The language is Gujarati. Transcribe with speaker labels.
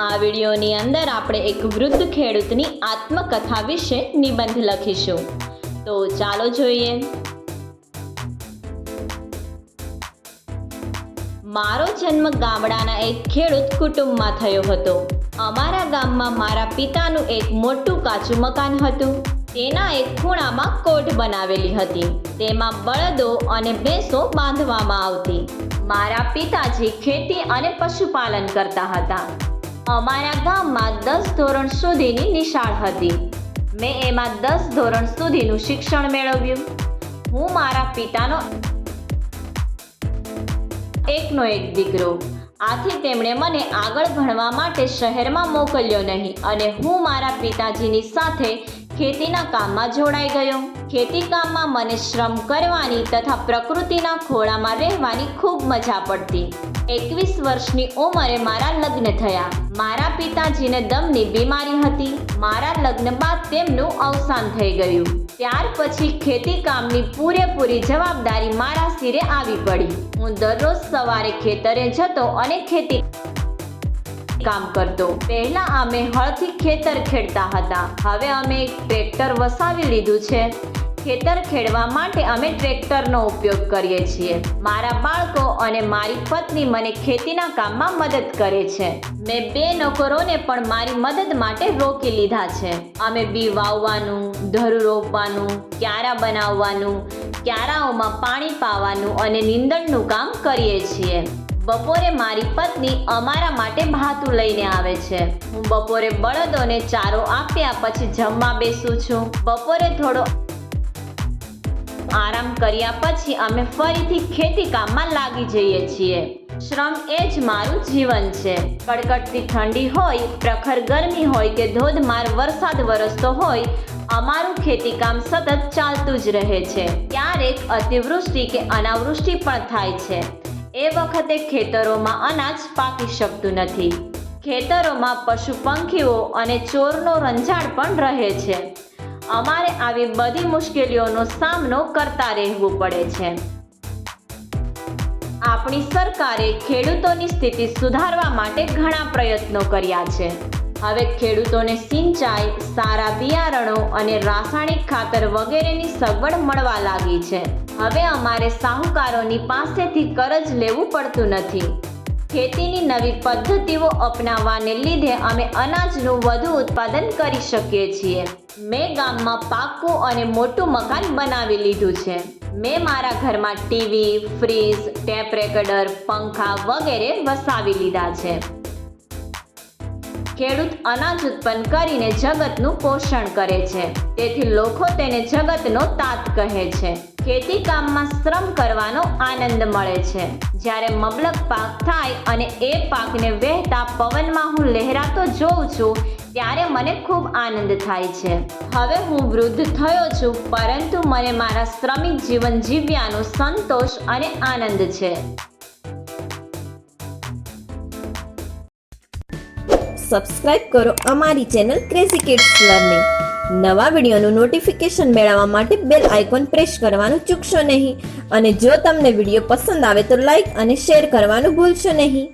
Speaker 1: આ વિડીયોની અંદર આપણે એક વૃદ્ધ ખેડૂતની આત્મકથા વિશે નિબંધ લખીશું. તો ચાલો જોઈએ. મારો જન્મ ગામડાના એક ખેડૂત કુટુંબમાં થયો હતો. અમારા ગામમાં મારા પિતાનું એક મોટું કાચું મકાન હતું. તેના એક ખૂણામાં કોઠ બનાવેલી હતી. તેમાં બળદો અને ભેંસો બાંધવામાં આવતી. મારા પિતાજી ખેતી અને પશુપાલન કરતા હતા. અમારા ગામમાં 10 ધોરણ સુધીની નિશાળ હતી. મેં એમાં 10 ધોરણ સુધીનું શિક્ષણ મેળવ્યું. હું મારા પિતાનો એકનો એક દીકરો. આથી તેમણે મને આગળ ભણવા માટે શહેરમાં મોકલ્યો નહીં અને હું મારા પિતાજીની સાથે ખેતીના કામમાં જોડાઈ ગયો. ખેતી કામમાં મને શ્રમ કરવાની તથા પ્રકૃતિના ખોળામાં રહેવાની ખૂબ મજા પડતી. 21 વર્ષની ઉંમરે મારા લગ્ન થયા. મારા પિતાજીને દમની બીમારી હતી. મારા લગ્ન બાદ તેમનું અવસાન થઈ ગયું. ત્યાર પછી ખેતી કામની પૂરેપૂરી જવાબદારી મારા સિરે આવી પડી. હું દરરોજ સવારે ખેતરે જતો અને ખેતી કામ કરતો. પહેલા અમે હળથી ખેતર ખેડતા હતા. હવે અમે એક ટ્રેક્ટર વસાવી લીધું છે. ખેતર ખેડવા માટે અમે ટ્રેક્ટરનો ઉપયોગ કરીએ છીએ. મારા બાળકો અને મારી પત્ની મને ખેતીના કામમાં મદદ કરે છે. મેં 2 નોકરોને પણ મારી મદદ માટે રોકી લીધા છે. અમે બી વાવવાનું, ધરું રોપવાનું, ક્યારા બનાવવાનું, ક્યારાઓમાં પાણી પાવાનું અને નીંદણનું કામ કરીએ છીએ. બપોરે મારી પત્ની અમારા માટે ભાતું લઈને આવે છે. હું બપોરે બળદોને ચારો આપ્યા પછી જમવા બેસું છું. બપોરે થોડો આરામ કર્યા પછી અમે ફરીથી ખેતી કામમાં લાગી જઈએ છીએ. શ્રમ એ જ મારું જીવન છે. કડકડતી ઠંડી હોય, પ્રખર ગરમી હોય કે ધોધમાર વરસાદ વરસતો હોય, અમારું ખેતી કામ સતત ચાલતું જ રહે છે. ક્યારેક અતિવૃષ્ટિ કે અનાવૃષ્ટિ પણ થાય છે. એ વખતે ખેતરોમાં અનાજ પાકી શકતું નથી. ખેતરોમાં પશુ પંખીઓ અને ચોરનો રંજાડ પણ રહે છે. અમારે આવી બધી મુશ્કેલીઓનો સામનો કરતા રહેવું પડે છે. આપણી સરકારે ખેડૂતોની સ્થિતિ સુધારવા માટે ઘણા પ્રયત્નો કર્યા છે. હવે ખેડૂતોને સિંચાઈ, સારા બિયારણો અને રાસાયણિક ખાતર વગેરેની સગવડ મળવા લાગી છે. હવે અમારે સાહુકારોની પાસેથી કરજ લેવું પડતું નથી. ખેતીની નવી પદ્ધતિઓ અપનાવવાને લીધે અમે અનાજનું વધુ ઉત્પાદન કરી શકીએ છીએ. મેં ગામમાં પાકું અને મોટું મકાન બનાવી લીધું છે. મેં મારા ઘરમાં ટીવી, ફ્રીજ, ટેપ રેકોર્ડર, પંખા વગેરે વસાવી લીધા છે. ખેડૂત અનાજ ઉત્પન્ન કરીને જગતનું પોષણ કરે છે. તેથી લોકો તેને જગતનો તાત કહે છે. ખેતી કામમાં શ્રમ કરવાનો આનંદ મળે છે. જ્યારે મબલક પાક થાય અને એ પાકને વહેતા પવનમાં હું લહેરાતો જોઉં છું ત્યારે મને ખૂબ આનંદ થાય છે. હવે હું વૃદ્ધ થયો છું, પરંતુ મને મારા શ્રમિક જીવન જીવ્યાનો સંતોષ અને આનંદ છે.
Speaker 2: સબસ્ક્રાઇબ કરો અમારી ચેનલ ક્રેઝી કિડ્સ લર્નિંગ. નવા વિડીયોનું નોટિફિકેશન મેળવવા માટે બેલ આઇકોન પ્રેસ કરવાનું ચૂકશો નહીં. અને જો તમને વિડીયો પસંદ આવે તો લાઈક અને શેર કરવાનું ભૂલશો નહીં.